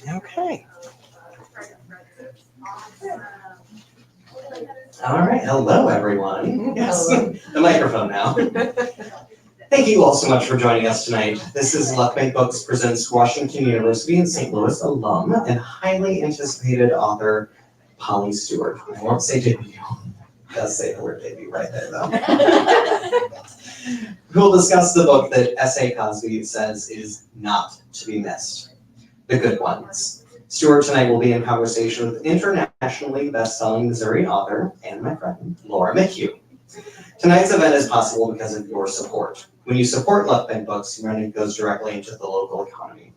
Okay. All right. Hello, everyone. Yes, the microphone now. Thank you all so much for joining us tonight. This is Luckbank Books presents Washington University in St. Louis alum and highly anticipated author Holly Stewart. I won't say debut. It does say the word debut right there, though. Who will discuss the book that S.A. Cosby says is not to be missed, The Good Ones. Stewart tonight will be in conversation with internationally best-selling Missouri author and my friend, Laura McHugh. Tonight's event is possible because of your support. When you support Luckbank Books, your money goes directly into the local economy.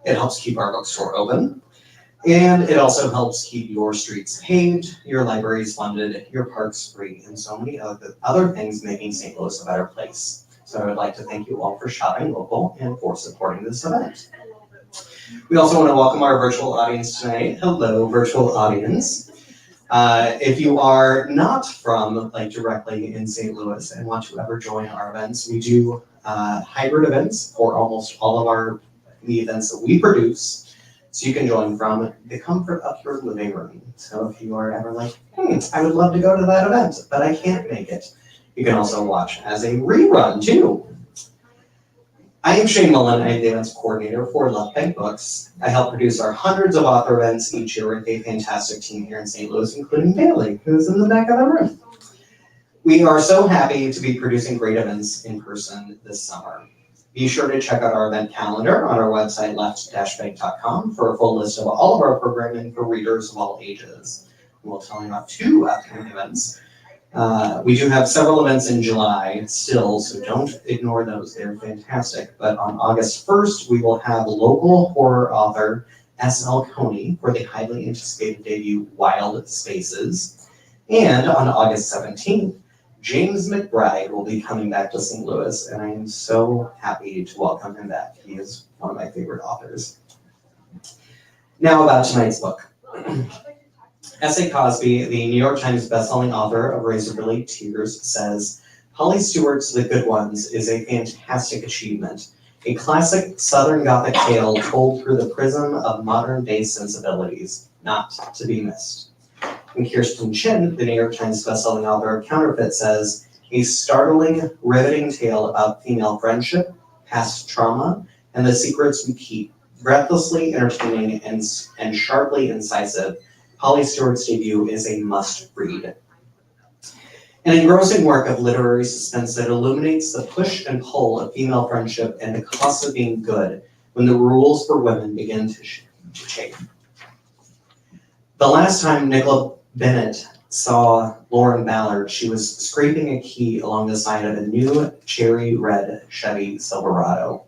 It helps keep our bookstore open, and it also helps keep your streets paved, your libraries funded, your parks free, and so many other things making St. Louis a better place. So I would like to thank you all for shopping local and for supporting this event. We also want to welcome our virtual audience tonight. Hello, virtual audience. If you are not from directly in St. Louis and want to ever join our events, we do hybrid events for almost all of the events that we produce. So you can join from the comfort of your living room. So if you are ever like, I would love to go to that event, but I can't make it, you can also watch as a rerun too. I am Shane Mullen. I am the events coordinator for Luckbank Books. I help produce our hundreds of author events each year with a fantastic team here in St. Louis, including Bailey, who's in the back of the room. We are so happy to be producing great events in person this summer. Be sure to check out our event calendar on our website, left-bank.com, for a full list of all of our programming for readers of all ages. We'll tell you about 2 upcoming events. We do have several events in July still, so don't ignore those. They're fantastic. But on August 1st, we will have local horror author S.L. Coney for the highly anticipated debut Wild Spaces. And on August 17th, James McBride will be coming back to St. Louis, and I am so happy to welcome him back. He is one of my favorite authors. Now about tonight's book. S.A. Cosby, the New York Times bestselling author of Razorbilly Tears, says, Holly Stewart's The Good Ones is a fantastic achievement, a classic Southern Gothic tale told through the prism of modern-day sensibilities, not to be missed. And Kirsten Chin, the New York Times bestselling author of Counterfeit, says, a startling, riveting tale about female friendship, past trauma, and the secrets we keep, breathlessly entertaining and sharply incisive. Holly Stewart's debut is a must-read. An engrossing work of literary suspense that illuminates the push and pull of female friendship and the cost of being good when the rules for women begin to change. The last time Nicola Bennett saw Lauren Ballard, she was scraping a key along the side of a new cherry red Chevy Silverado.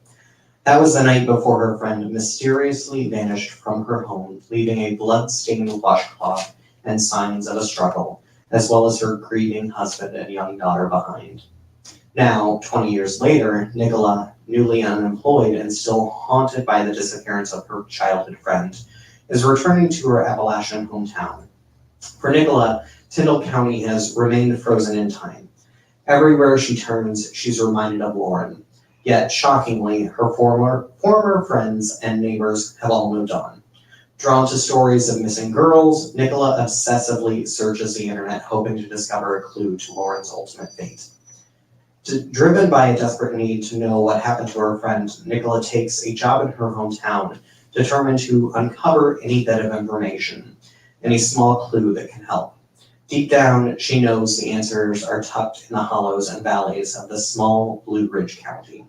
That was the night before her friend mysteriously vanished from her home, leaving a blood-stained washcloth and signs of a struggle, as well as her grieving husband and young daughter behind. Now, 20 years later, Nicola, newly unemployed and still haunted by the disappearance of her childhood friend, is returning to her Appalachian hometown. For Nicola, Tyndall County has remained frozen in time. Everywhere she turns, she's reminded of Lauren. Yet, shockingly, her former friends and neighbors have all moved on. Drawn to stories of missing girls, Nicola obsessively searches the internet, hoping to discover a clue to Lauren's ultimate fate. Driven by a desperate need to know what happened to her friend, Nicola takes a job in her hometown, determined to uncover any bit of information, any small clue that can help. Deep down, she knows the answers are tucked in the hollows and valleys of the small Blue Ridge County.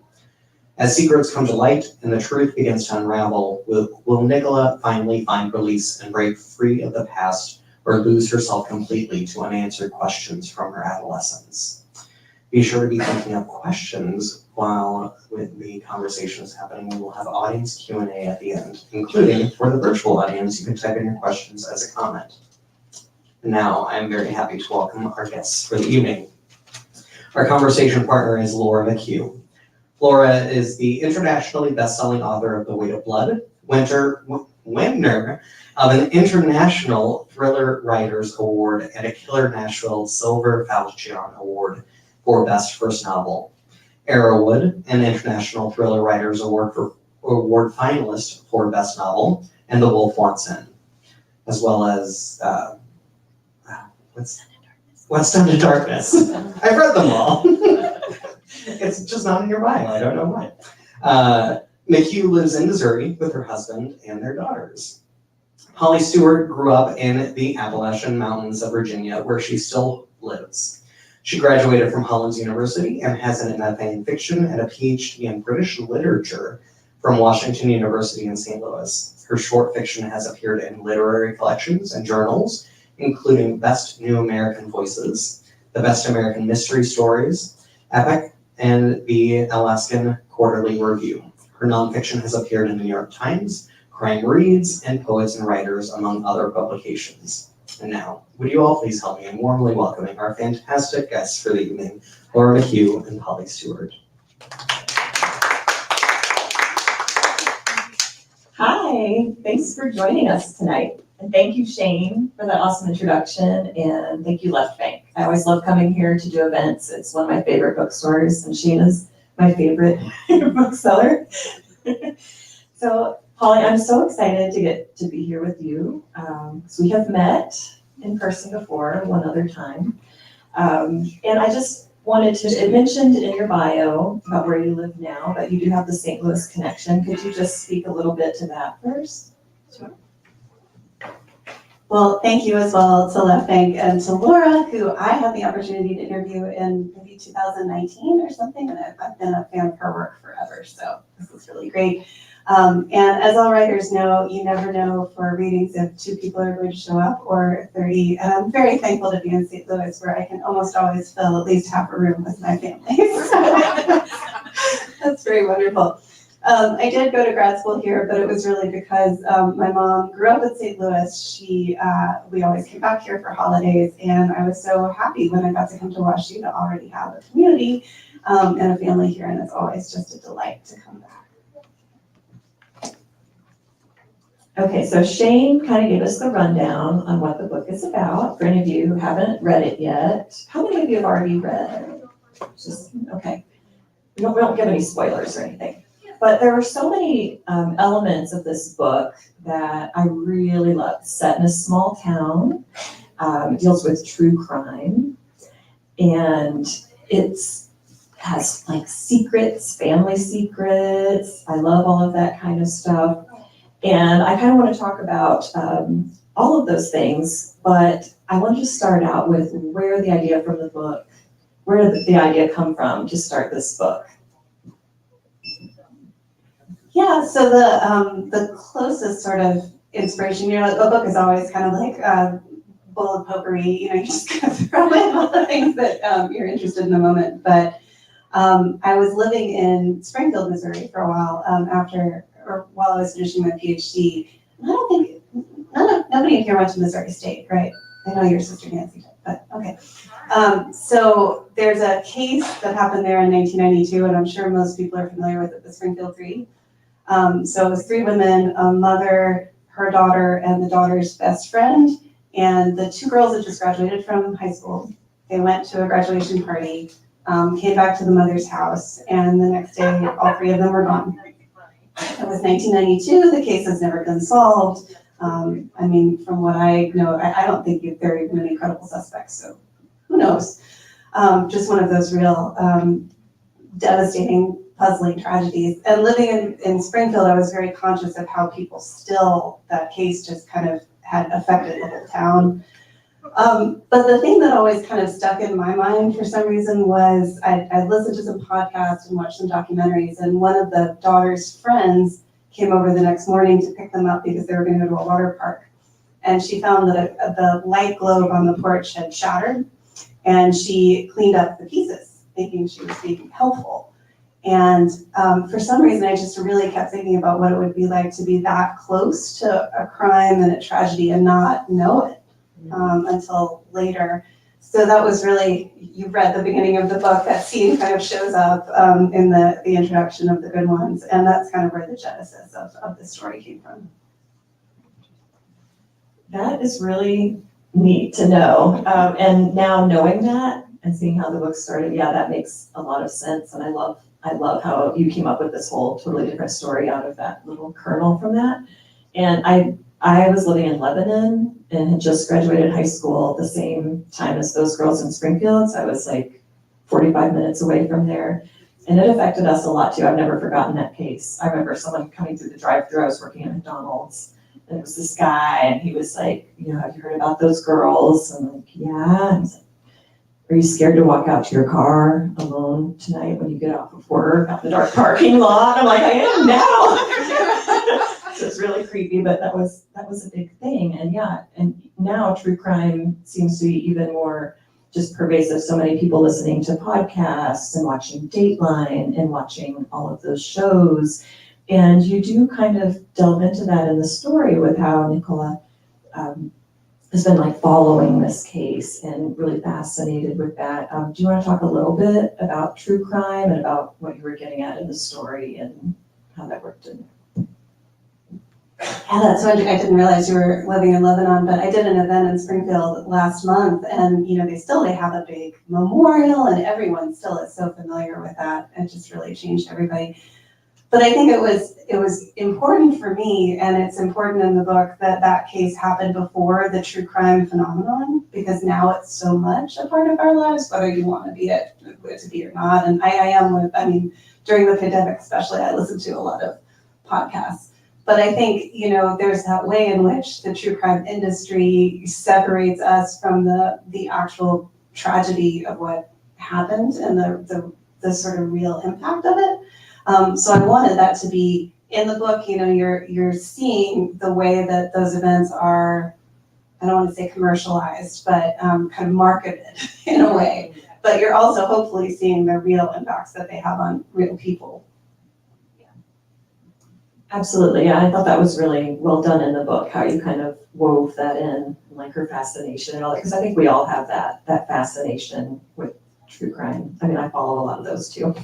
As secrets come to light and the truth begins to unravel, will Nicola finally find release and break free of the past, or lose herself completely to unanswered questions from her adolescence? Be sure to be thinking of questions while the conversation is happening. We will have audience Q&A at the end, including for the virtual audience, you can type in your questions as a comment. Now, I'm very happy to welcome our guests for the evening. Our conversation partner is Laura McHugh. Laura is the internationally best-selling author of The Weight of Blood, winner of an International Thriller Writers Award and a Killer Nashville Silver Falchion Award for Best First Novel. Arrowwood, an International Thriller Writers Award finalist for Best Novel. and The Wolf Wants In, as well as What's Done to Darkness. I've read them all. It's just not in your bio. I don't know why. McHugh lives in Missouri with her husband and their daughters. Holly Stewart grew up in the Appalachian Mountains of Virginia, where she still lives. She graduated from Hollins University and has an MFA in fiction and a PhD in British literature from Washington University in St. Louis. Her short fiction has appeared in literary collections and journals, including Best New American Voices, the Best American Mystery Stories, Epoch, and the Alaskan Quarterly Review. Her nonfiction has appeared in the New York Times, Crime Reads, and Poets and Writers, among other publications. And now, would you all please help me in warmly welcoming our fantastic guests for the evening, Laura McHugh and Holly Stewart. Hi, thanks for joining us tonight. And thank you, Shane, for that awesome introduction. And thank you, Left Bank. I always love coming here to do events. It's one of my favorite bookstores, and Shane is my favorite bookseller. So, Holly, I'm so excited to get to be here with you. So we have met in person before, one other time. And I just wanted to, it mentioned in your bio about where you live now, but you do have the St. Louis connection. Could you just speak a little bit to that first? Sure. Well, thank you as well to Left Bank and to Laura, who I had the opportunity to interview in maybe 2019 or something, and I've been a fan of her work forever, so this is really great. And as all writers know, you never know for readings if 2 people are going to show up or 30, and I'm very thankful to be in St. Louis, where I can almost always fill at least half a room with my family. That's very wonderful. I did go to grad school here, but it was really because my mom grew up in St. Louis. We always came back here for holidays, and I was so happy when I got to come to WashU to already have a community and a family here, and it's always just a delight to come back. Okay, so Shane kind of gave us the rundown on what the book is about. For any of you who haven't read it yet, how many of you have already read? Just, okay. We don't give any spoilers or anything. But there are so many elements of this book that I really love. It's set in a small town, deals with true crime, and has like secrets, family secrets. I love all of that kind of stuff. And I kind of want to talk about all of those things, but I wanted to start out with where the idea from the book, where did the idea come from to start this book? Yeah, so the closest sort of inspiration, a book is always kind of like bullet potpourri, you just kind of throw in all the things that you're interested in the moment. But I was living in Springfield, Missouri for a while while I was finishing my PhD. And I don't think, nobody here went to Missouri State, right? I know your sister Nancy did, but okay. So there's a case that happened there in 1992, and I'm sure most people are familiar with it, the Springfield Three. So it was 3 women, a mother, her daughter, and the daughter's best friend. And the 2 girls had just graduated from high school. They went to a graduation party, came back to the mother's house, and the next day, all 3 of them were gone. It was 1992. The case has never been solved. I mean, from what I know, I don't think there are even any credible suspects, so who knows? Just one of those real devastating, puzzling tragedies. And living in Springfield, I was very conscious of how people that case just kind of had affected the whole town. But the thing that always kind of stuck in my mind for some reason was I listened to some podcasts and watched some documentaries, and one of the daughter's friends came over the next morning to pick them up because they were going to go to a water park. And she found that the light globe on the porch had shattered, and she cleaned up the pieces, thinking she was being helpful. And for some reason, I just really kept thinking about what it would be like to be that close to a crime and a tragedy and not know it until later. So that was really, you read the beginning of the book, that scene kind of shows up in the introduction of The Good Ones, and that's kind of where the genesis of the story came from. That is really neat to know. And now knowing that and seeing how the book started, yeah, that makes a lot of sense. And I love how you came up with this whole totally different story out of that little kernel from that. And I was living in Lebanon and had just graduated high school at the same time as those girls in Springfield. So I was like 45 minutes away from there. And it affected us a lot too. I've never forgotten that case. I remember someone coming through the drive-thru. I was working at McDonald's. And it was this guy, and he was like, have you heard about those girls? And I'm like, yeah. And he's like, are you scared to walk out to your car alone tonight when you get off of work out in the dark parking lot? I'm like, I am now. So it's really creepy, but that was a big thing. And yeah, and now true crime seems to be even more just pervasive. So many people listening to podcasts and watching Dateline and watching all of those shows. And you do kind of delve into that in the story with how Nicola has been like following this case and really fascinated with that. Do you want to talk a little bit about true crime and about what you were getting at in the story and how that worked in? Yeah, that's what I didn't realize you were living in Lebanon, but I did an event in Springfield last month, and they have a big memorial, and everyone still is so familiar with that. It just really changed everybody. But I think it was important for me, and it's important in the book that case happened before the true crime phenomenon, because now it's so much a part of our lives, whether you want to be it or not. And during the pandemic especially, I listened to a lot of podcasts. But I think, there's that way in which the true crime industry separates us from the actual tragedy of what happened and the sort of real impact of it. So I wanted that to be in the book. You're seeing the way that those events are, I don't want to say commercialized, but kind of marketed in a way. But you're also hopefully seeing the real impacts that they have on real people. Absolutely, yeah, I thought that was really well done in the book, how you kind of wove that in, like her fascination and all that, because I think we all have that fascination with true crime. I mean, I follow a lot of those too.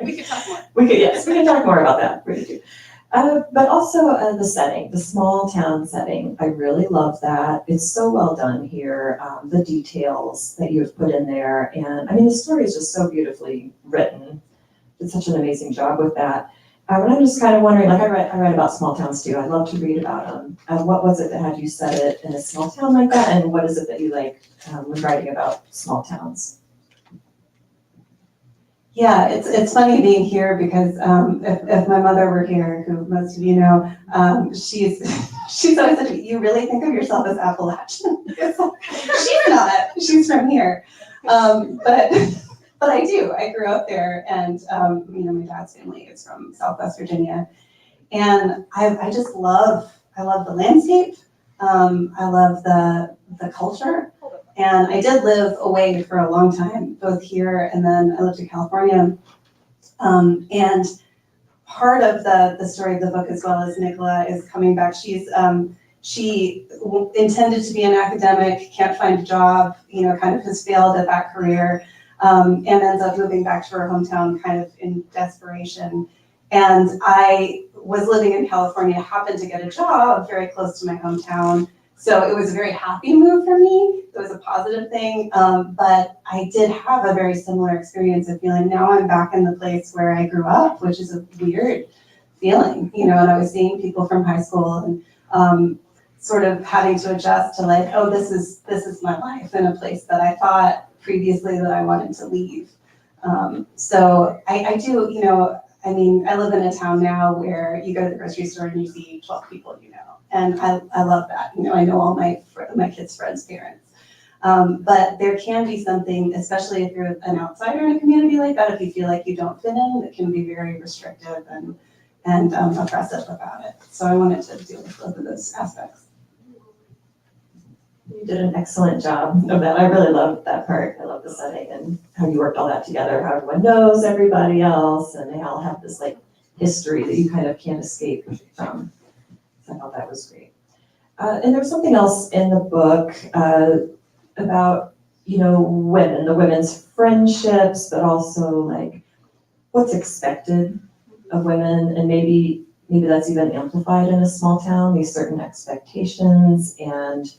We could talk more. We can talk more about that, really do. But also the setting, the small town setting, I really love that. It's so well done here, the details that you've put in there, and I mean, the story is just so beautifully written. Did such an amazing job with that. But I'm just kind of wondering, like I read about small towns too. I'd love to read about them. What was it that had you set it in a small town like that? And what is it that you like when writing about small towns? Yeah, it's funny being here because if my mother were here, who most of you know, she's always said, you really think of yourself as Appalachian? She's not. She's from here. But I do. I grew up there, and my dad's family is from Southwest Virginia, and I just love the landscape. I love the culture, and I did live away for a long time, both here and then I lived in California. And part of the story of the book, as well as Nicola, is coming back. She intended to be an academic, can't find a job, kind of has failed at that career. And ends up moving back to her hometown kind of in desperation. And I was living in California, happened to get a job very close to my hometown. So it was a very happy move for me. It was a positive thing. But I did have a very similar experience of feeling now I'm back in the place where I grew up, which is a weird feeling, and I was seeing people from high school and sort of having to adjust to like, oh, this is my life in a place that I thought previously that I wanted to leave. So I do, I live in a town now where you go to the grocery store and you see 12 people and I love that. I know all my kids' friends' parents. But there can be something, especially if you're an outsider in a community like that, if you feel like you don't fit in, it can be very restrictive and oppressive about it. So I wanted to deal with both of those aspects. You did an excellent job of that. I really loved that part. I love the setting and how you worked all that together, how everyone knows everybody else, and they all have this like history that you kind of can't escape from. So I thought that was great. And there was something else in the book about, women, the women's friendships, but also like what's expected of women, and maybe that's even amplified in a small town, these certain expectations. And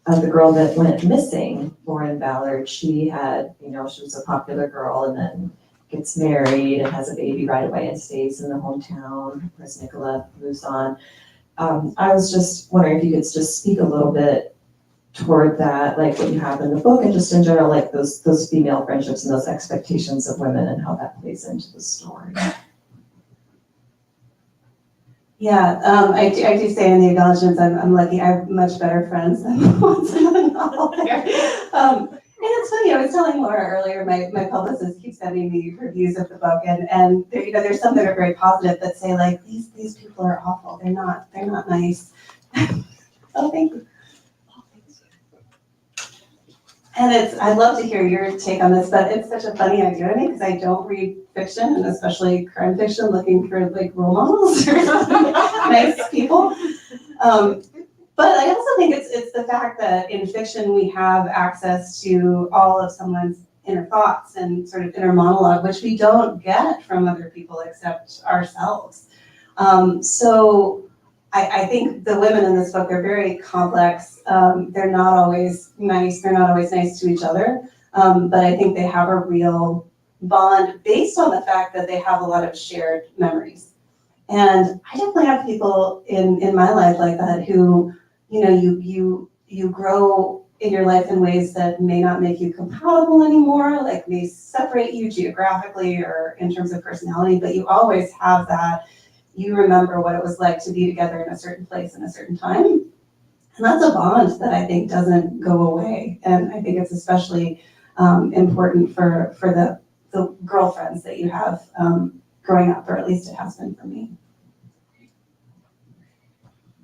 the girl that went missing, Lauren Ballard, she had, she was a popular girl and then gets married and has a baby right away and stays in the hometown, whereas Nicola moves on. I was just wondering if you could just speak a little bit toward that, like what you have in the book, and just in general, like those female friendships and those expectations of women and how that plays into the story. Yeah, I do say in the acknowledgements, I'm lucky. I have much better friends than the ones in the novel there. And it's funny, I was telling Laura earlier, my publicist keeps sending me reviews of the book, and there, there's some that are very positive that say like, these people are awful. They're not nice. Oh, thank you. And I'd love to hear your take on this, but it's such a funny idea to me because I don't read fiction, and especially crime fiction, looking for like role models or nice people. But I also think it's the fact that in fiction we have access to all of someone's inner thoughts and sort of inner monologue, which we don't get from other people except ourselves. So I think the women in this book are very complex. They're not always nice. They're not always nice to each other. But I think they have a real bond based on the fact that they have a lot of shared memories. And I definitely have people in my life like that who, you know, you grow in your life in ways that may not make you compatible anymore, like may separate you geographically or in terms of personality, but you always have that. You remember what it was like to be together in a certain place in a certain time. And that's a bond that I think doesn't go away. And I think it's especially important for the girlfriends that you have growing up, or at least it has been for me.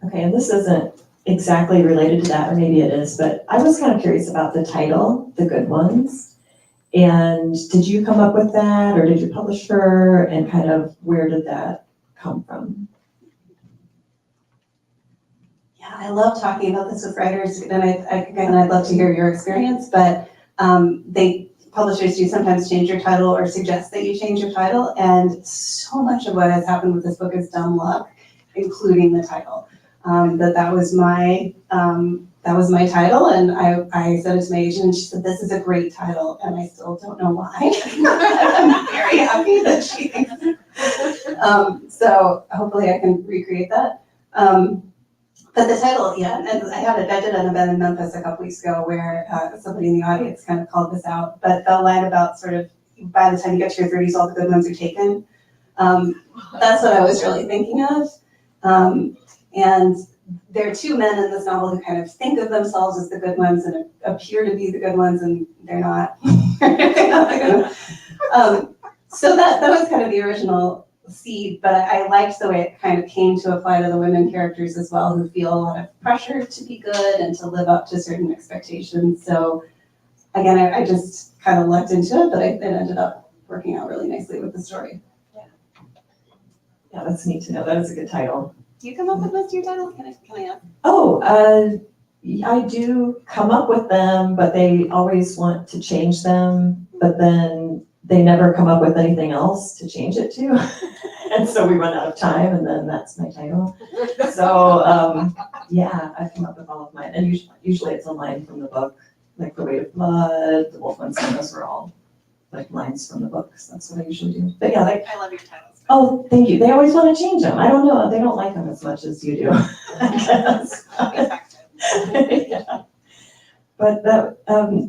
Okay, and this isn't exactly related to that, or maybe it is, but I was kind of curious about the title, The Good Ones. And did you come up with that, or did your publisher, and kind of where did that come from? Yeah, I love talking about this with writers, and I'd love to hear your experience, but publishers do sometimes change your title or suggest that you change your title, and so much of what has happened with this book is dumb luck, including the title. That was my title, and I said it to my agent, and she said, "This is a great title," and I still don't know why. I'm very happy that she thinks so hopefully I can recreate that. But the title, yeah, and I did an event in Memphis a couple weeks ago where somebody in the audience kind of called this out, but the line about sort of, by the time you get to your 30s, all the good ones are taken. That's what I was really thinking of. And there are two men in this novel who kind of think of themselves as the good ones and appear to be the good ones, and they're not. They're not the good ones. So that was kind of the original seed, but I liked the way it kind of came to apply to the women characters as well, who feel a lot of pressure to be good and to live up to certain expectations. So again, I just kind of lucked into it, but it ended up working out really nicely with the story. Yeah, that's neat to know. That is a good title. Do you come up with most of your titles? Can I ask? Oh, I do come up with them, but they always want to change them, but then they never come up with anything else to change it to. And so we run out of time, and then that's my title. So yeah, I've come up with all of mine. And usually it's a line from the book, like The Weight of Blood, The Wolf on Sun, those are all like lines from the books. That's what I usually do. But yeah, I love your titles. Oh, thank you. They always want to change them. I don't know. They don't like them as much as you do. Yeah. But that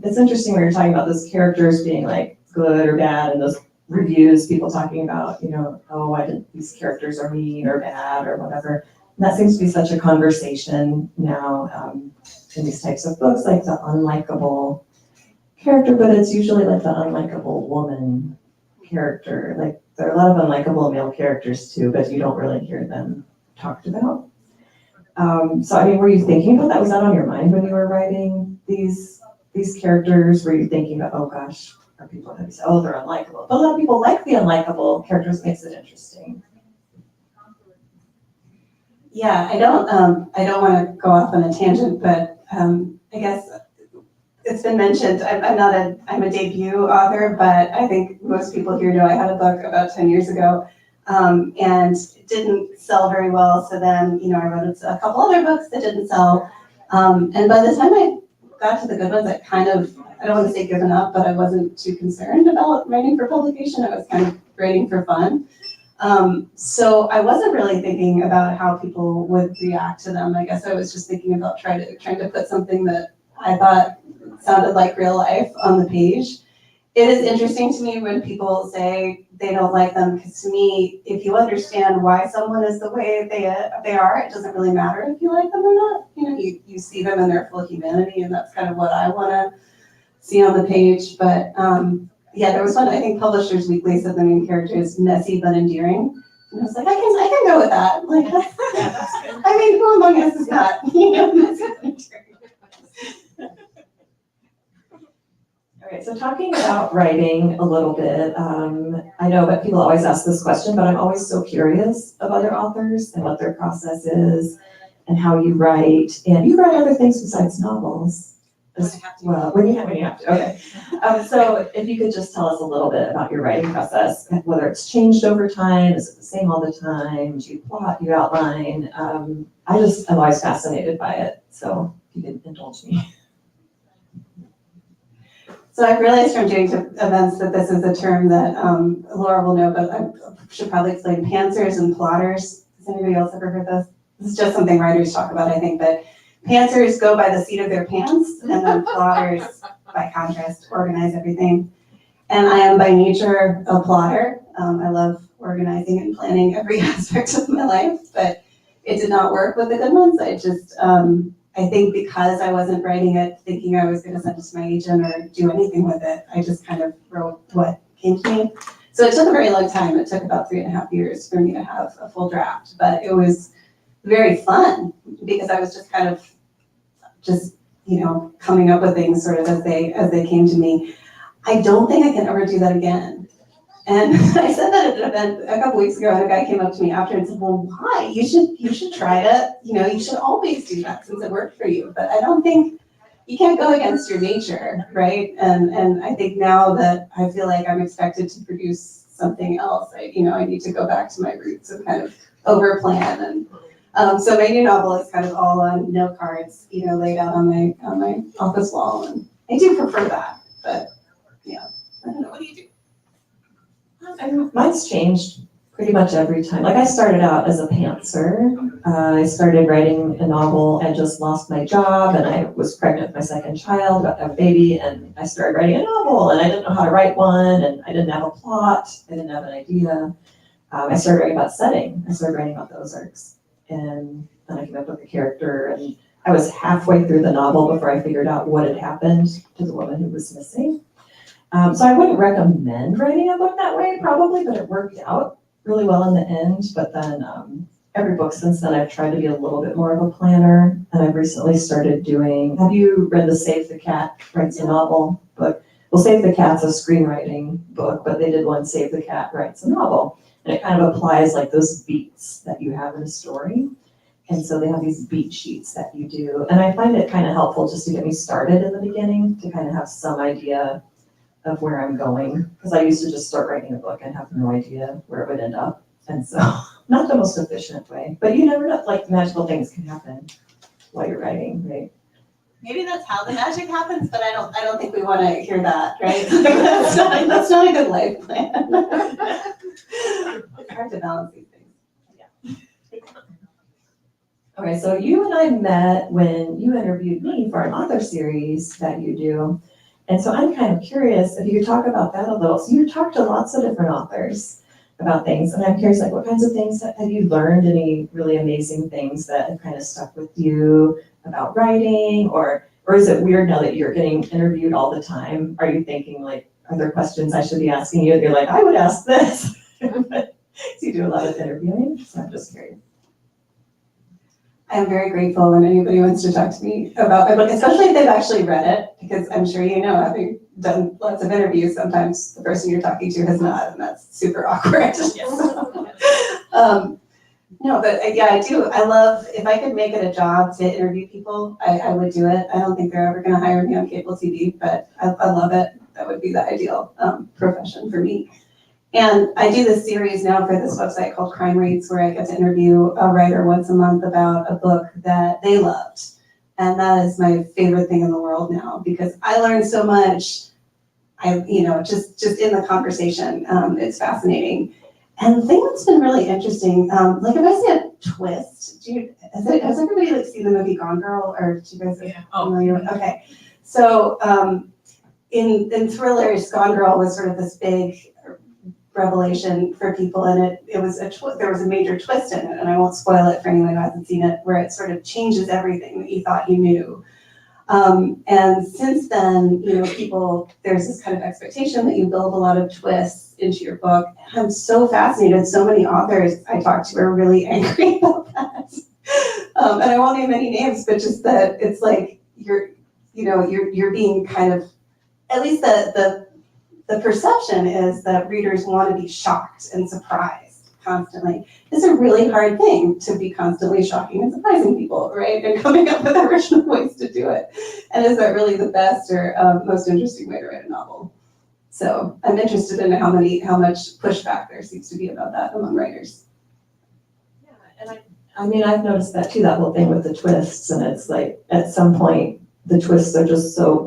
it's interesting when you're talking about those characters being like good or bad, and those reviews, people talking about, you know, oh, these characters are mean or bad or whatever. And that seems to be such a conversation now in these types of books, like the unlikable character, but it's usually like the unlikable woman character. Like there are a lot of unlikable male characters too, but you don't really hear them talked about. So I mean, were you thinking about that? Was that on your mind when you were writing these characters? Were you thinking about, oh gosh, are people going to say, oh, they're unlikable? But a lot of people like the unlikable characters, makes it interesting. Yeah, I don't want to go off on a tangent, but I guess it's been mentioned. I'm a debut author, but I think most people here know I had a book about 10 years ago, and it didn't sell very well. So then, you know, I wrote a couple other books that didn't sell, and by the time I got to the good ones, I don't want to say given up, but I wasn't too concerned about writing for publication. I was kind of writing for fun. So I wasn't really thinking about how people would react to them. I guess I was just thinking about trying to put something that I thought sounded like real life on the page. It is interesting to me when people say they don't like them, because to me, if you understand why someone is the way they are, it doesn't really matter if you like them or not. You know, you see them in their full humanity, and that's kind of what I want to see on the page. But yeah, there was one, I think Publishers Weekly said the main character is messy but endearing. And I was like, I can go with that. Like, I mean, who among us is not, you know, messy but endearing? All right, so talking about writing a little bit, I know that people always ask this question, but I'm always so curious of other authors and what their process is and how you write. And you write other things besides novels as well. When you have to, okay. So if you could just tell us a little bit about your writing process, whether it's changed over time, is it the same all the time? Do you plot, do you outline? I'm always fascinated by it. So if you could indulge me. So I've realized from doing events that this is a term that Laura will know, but I should probably explain. Pantsers and plotters. Has anybody else ever heard this? This is just something writers talk about, I think, but pantsers go by the seat of their pants, and then plotters, by contrast, organize everything. And I am by nature a plotter. I love organizing and planning every aspect of my life, but it did not work with the good ones. I think because I wasn't writing it thinking I was going to send it to my agent or do anything with it, I just kind of wrote what came to me. So it took a very long time. It took about 3.5 years for me to have a full draft, but it was very fun because I was just kind of coming up with things sort of as they came to me. I don't think I can ever do that again. And I said that at an event a couple weeks ago, and a guy came up to me after and said, well, why? You should try to, you should always do that since it worked for you. But I don't think, you can't go against your nature, right? And I think now that I feel like I'm expected to produce something else, I need to go back to my roots and kind of over-plan. And so my new novel is kind of all on note cards, laid out on my office wall. And I do prefer that, but yeah, I don't know. What do you do? Mine's changed pretty much every time. Like I started out as a pantser. I started writing a novel. I just lost my job and I was pregnant with my second child, about to have a baby, and I started writing a novel and I didn't know how to write one and I didn't have a plot. I didn't have an idea. I started writing about setting. I started writing about the Ozarks, and then I came up with a character, and I was halfway through the novel before I figured out what had happened to the woman who was missing. So I wouldn't recommend writing a book that way, probably, but it worked out really well in the end. But then every book since then, I've tried to be a little bit more of a planner. And I've recently started doing, have you read the Save the Cat Writes a Novel book? Well, Save the Cat's a screenwriting book, but they did one, Save the Cat Writes a Novel. And it kind of applies like those beats that you have in a story. And so they have these beat sheets that you do. And I find it kind of helpful just to get me started in the beginning, to kind of have some idea of where I'm going, because I used to just start writing a book and have no idea where it would end up. And so, not the most efficient way, but you never know, like magical things can happen while you're writing, right? Maybe that's how the magic happens, but I don't think we want to hear that, right? that's not a good life plan. It's hard to balance these things. Yeah. Okay, so you and I met when you interviewed me for an author series that you do. And so I'm kind of curious if you could talk about that a little. So you talked to lots of different authors about things, and I'm curious, like, what kinds of things have you learned? Any really amazing things that have kind of stuck with you about writing, or is it weird now that you're getting interviewed all the time? Are you thinking, like, are there questions I should be asking you? You're like, I would ask this. So you do a lot of interviewing, so I'm just curious. I'm very grateful when anybody wants to talk to me about my book, especially if they've actually read it, because I'm sure having done lots of interviews, sometimes the person you're talking to has not, and that's super awkward. No, but yeah, I do. I love, if I could make it a job to interview people, I would do it. I don't think they're ever going to hire me on cable TV, but I love it. That would be the ideal profession for me. And I do this series now for this website called Crime Rates, where I get to interview a writer once a month about a book that they loved. And that is my favorite thing in the world now, because I learned so much, just in the conversation. It's fascinating. And the thing that's been really interesting, like if I see a twist, has everybody like seen the movie Gone Girl, or do you guys familiar with? Okay, so in thrillers, Gone Girl was sort of this big revelation for people, and it was there was a major twist in it, and I won't spoil it for anyone who hasn't seen it, where it sort of changes everything that you thought you knew. And since then, there's this kind of expectation that you build a lot of twists into your book. I'm so fascinated. So many authors I talked to are really angry about that. And I won't name any names, but just that it's like you're being kind of, at least the perception is that readers want to be shocked and surprised constantly. It's a really hard thing to be constantly shocking and surprising people, right? And coming up with original ways to do it. And is that really the best or most interesting way to write a novel? So I'm interested in how much pushback there seems to be about that among writers. Yeah, and I mean, I've noticed that too, that whole thing with the twists, and it's like, at some point, the twists are just so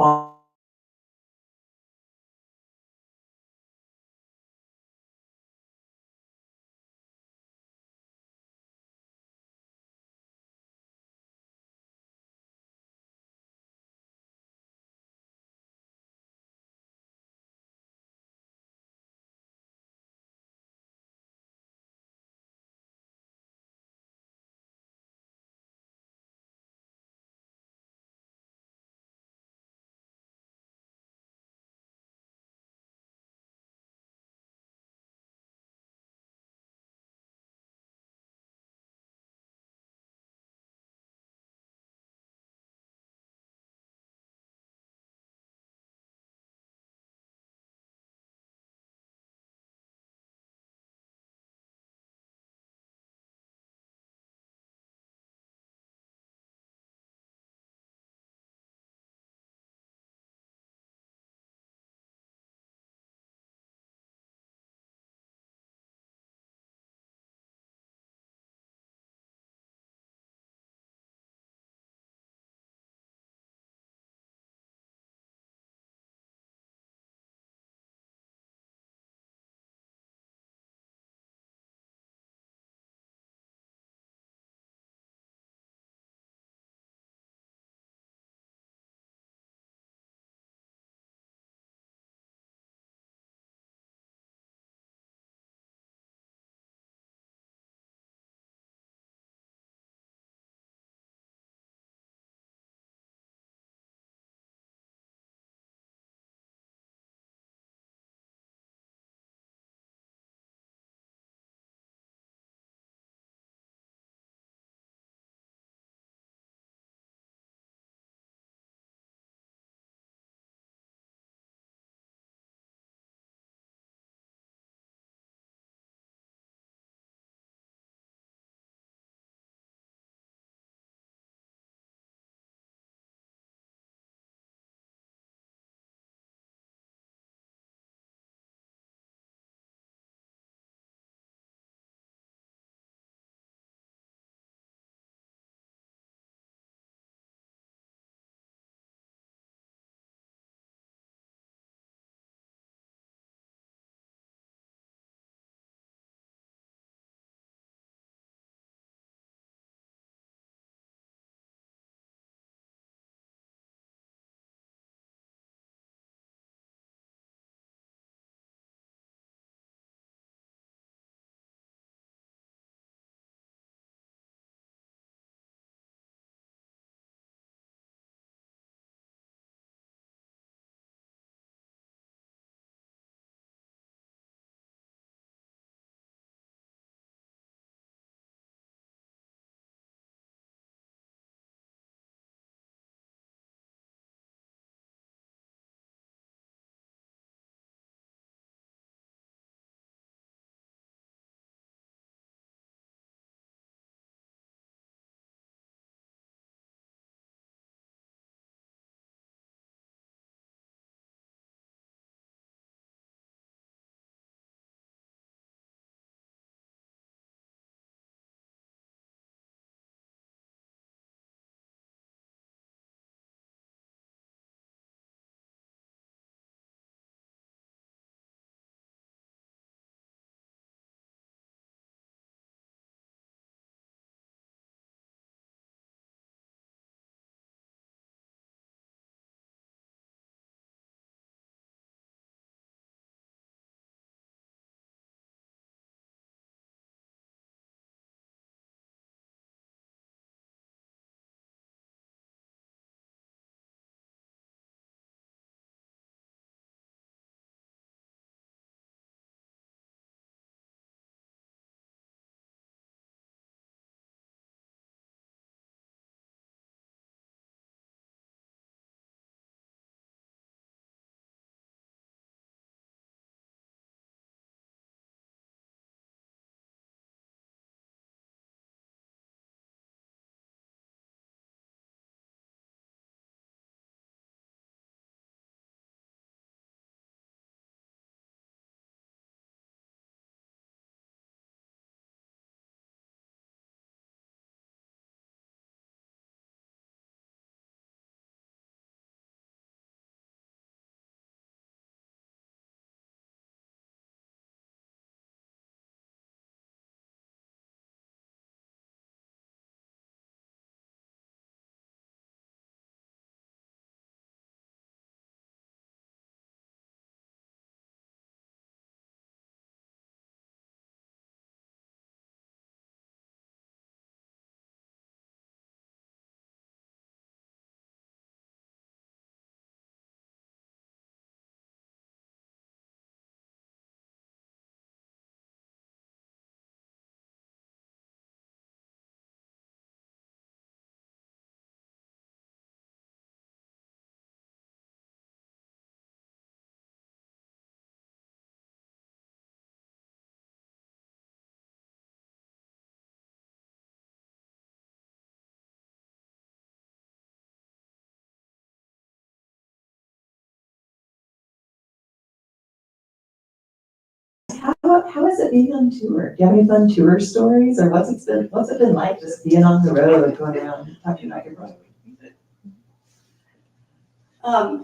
how is it being on tour? Do you have any fun tour stories, or what's it been like just being on the road, going around talking about your book?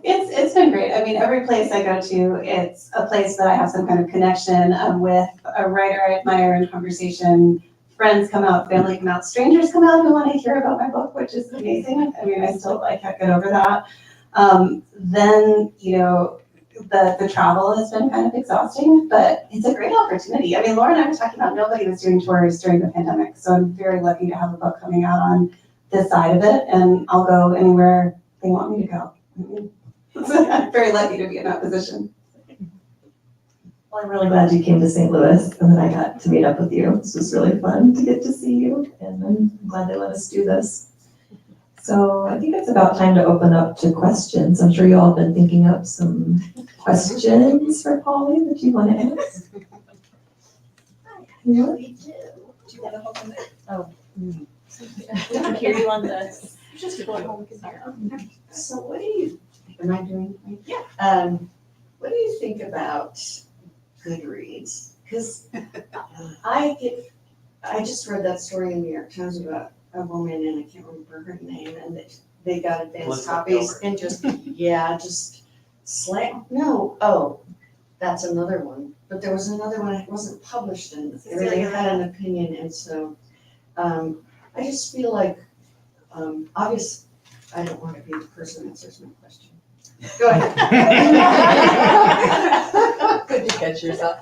It's been great. I mean, every place I go to, it's a place that I have some kind of connection with a writer I admire in conversation. Friends come out, family come out, strangers come out who want to hear about my book, which is amazing. I mean, I can't get over that. Then, you know, the travel has been kind of exhausting, but it's a great opportunity. I mean, Laura and I were talking about nobody was doing tours during the pandemic, so I'm very lucky to have a book coming out on this side of it, and I'll go anywhere they want me to go. I'm very lucky to be in that position. Well, I'm really glad you came to St. Louis and that I got to meet up with you. This was really fun to get to see you, and I'm glad they let us do this. So I think it's about time to open up to questions. I'm sure you all have been thinking up some questions for Polly that you want to ask. Yeah. We do. Do you want to hold on? Oh. We can hear you on this. Just going home. So what do you, am I doing? Yeah. What do you think about Goodreads? Because I just read that story in the New York Times about a woman, and I can't remember her name, and they got advanced copies and just slam. No, that's another one. But there was another one, it wasn't published, and they really had an opinion, and so I just feel like, obviously, I don't want to be the person that answers my question. Go ahead. Good to catch yourself.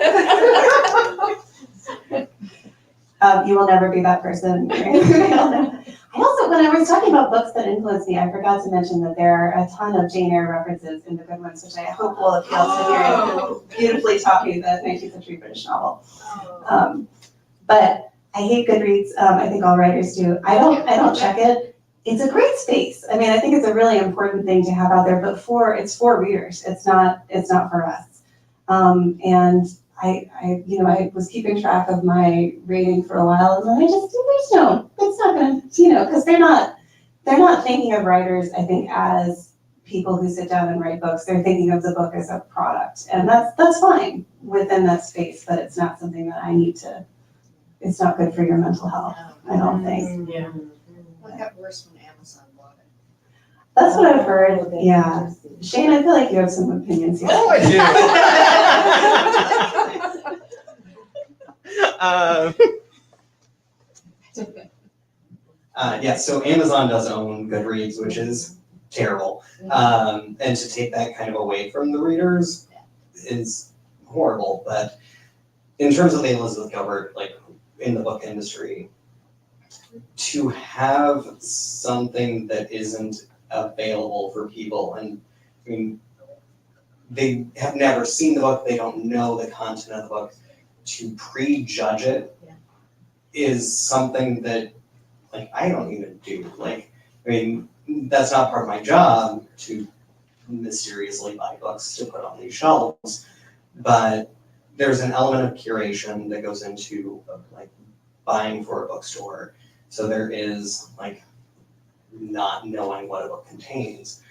You will never be that person. I also, when I was talking about books that influenced me, I forgot to mention that there are a ton of Jane Eyre references in the good ones, which I hope will appeal to you. Beautifully taught me the 19th century British novel. But I hate Goodreads. I think all writers do. I don't check it. It's a great space. I mean, I think it's a really important thing to have out there, but it's for readers. It's not for us. And I was keeping track of my rating for a while, and then it's not gonna, because they're not thinking of writers, I think, as people who sit down and write books. They're thinking of the book as a product, and that's fine within that space, but it's not something that I need to, it's not good for your mental health, I don't think. Yeah. Well, it got worse when Amazon bought it. That's what I've heard, yeah. Shane, I feel like you have some opinions here. Oh, I do. Yeah, so Amazon does own Goodreads, which is terrible. And to take that kind of away from the readers is horrible. But in terms of the Elizabeth Gilbert, like in the book industry, to have something that isn't available for people, and I mean, they have never seen the book, they don't know the content of the book, to prejudge it is something that, like, I don't even do. Like, I mean, that's not part of my job to mysteriously buy books to put on these shelves, but there's an element of curation that goes into, like, buying for a bookstore. So there is, like, not knowing what a book contains.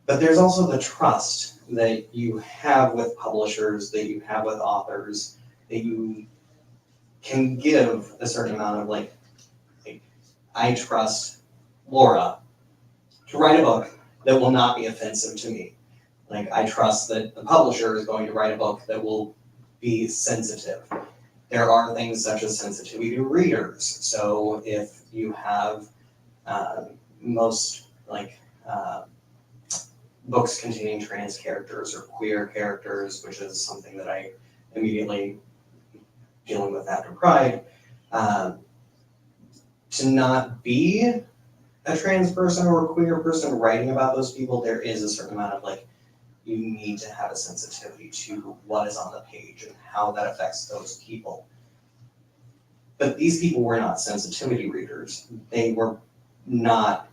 But there's also the trust that you have with publishers, that you have with authors, that you can give a certain amount of, like I trust Laura to write a book that will not be offensive to me. Like, I trust that the publisher is going to write a book that will be sensitive. There are things such as sensitivity to readers. So if you have books containing trans characters or queer characters, which is something that I immediately dealing with after Pride, to not be a trans person or a queer person writing about those people, there is a certain amount of, like, you need to have a sensitivity to what is on the page and how that affects those people. But these people were not sensitivity readers. They were not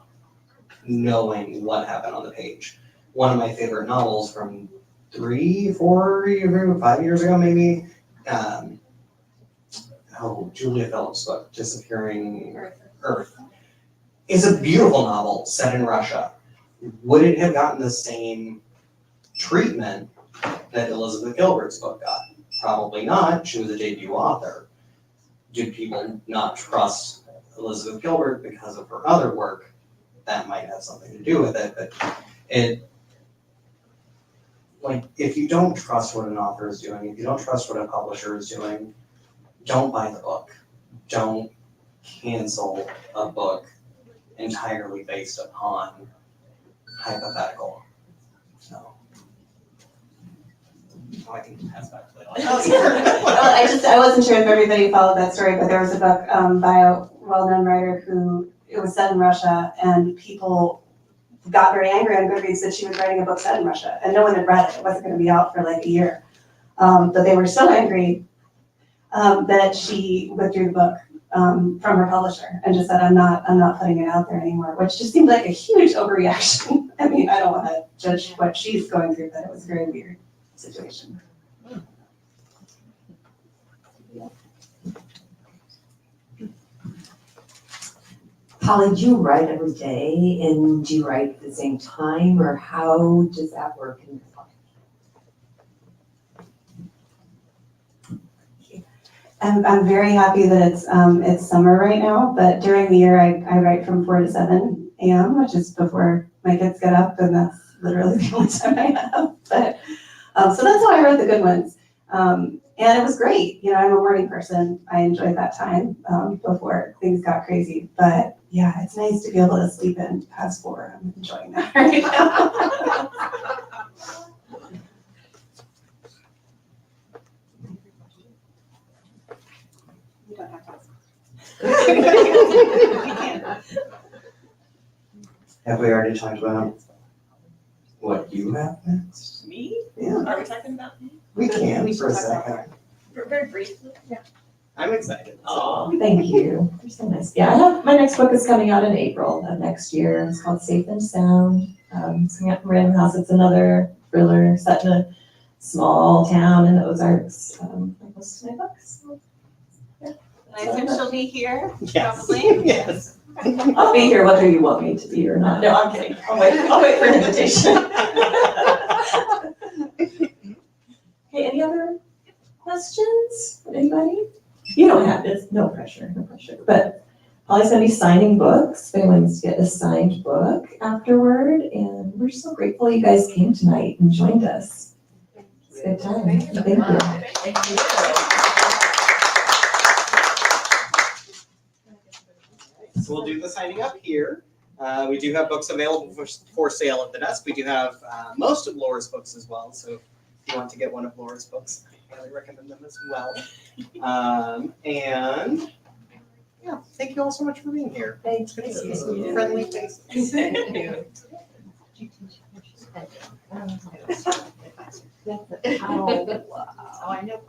knowing what happened on the page. One of my favorite novels from 3, 4, 5 years ago, maybe, Julia Phillips' book, Disappearing Earth, is a beautiful novel set in Russia. Would it have gotten the same treatment that Elizabeth Gilbert's book got? Probably not. She was a debut author. Do people not trust Elizabeth Gilbert because of her other work? That might have something to do with it, but if you don't trust what an author is doing, if you don't trust what a publisher is doing, don't buy the book. Don't cancel a book entirely based upon hypothetical. So. Oh, I can pass back to Well, I wasn't sure if everybody followed that story, but there was a book by a well-known writer who, it was set in Russia, and people got very angry on Goodreads that she was writing a book set in Russia, and no one had read it. It wasn't going to be out for like a year. But they were so angry that she withdrew the book from her publisher and just said, I'm not putting it out there anymore, which just seemed like a huge overreaction. I mean, I don't want to judge what she's going through, but it was a very weird situation. Holly, do you write every day, and do you write at the same time, or how does that work in your life? I'm very happy that it's summer right now, but during the year I write from 4 to 7 a.m., which is before my kids get up, and that's literally the only time I have. But so that's how I wrote the good ones. And it was great. You know, I'm a morning person. I enjoyed that time before things got crazy. But yeah, it's nice to be able to sleep in past 4. I'm enjoying that right now. You don't have to ask. Have we already talked about what you have next? Me? Yeah, Are we talking about me? we can We for a should talk about second. Very briefly. Yeah. I'm excited. Thank you. You're so nice. Yeah, my next book is coming out in April of next year. It's called Safe and Sound. It's coming out from Random House. It's another thriller set in a small town in the Ozarks. Like most of my books. So, yeah. I assume she'll be here, Yes. probably. Yes. I'll be here whether you want me to be or not. No, I'm kidding. I'll wait for an invitation. Okay, any other questions? Anybody? You don't have this, no pressure. But Holly's gonna be signing books. If anyone wants to get a signed book afterward, and we're so grateful you guys came tonight and joined us. It's a good time. Thank you. Thank you. So we'll do the signing up here. We do have books available for sale at the desk. We do have most of Laura's books as well. So if you want to get one of Laura's books, I highly recommend them as well. And yeah, thank you all so much for being here. Thank It's good to see you. some friendly faces. Thank you. Oh, Oh, I know.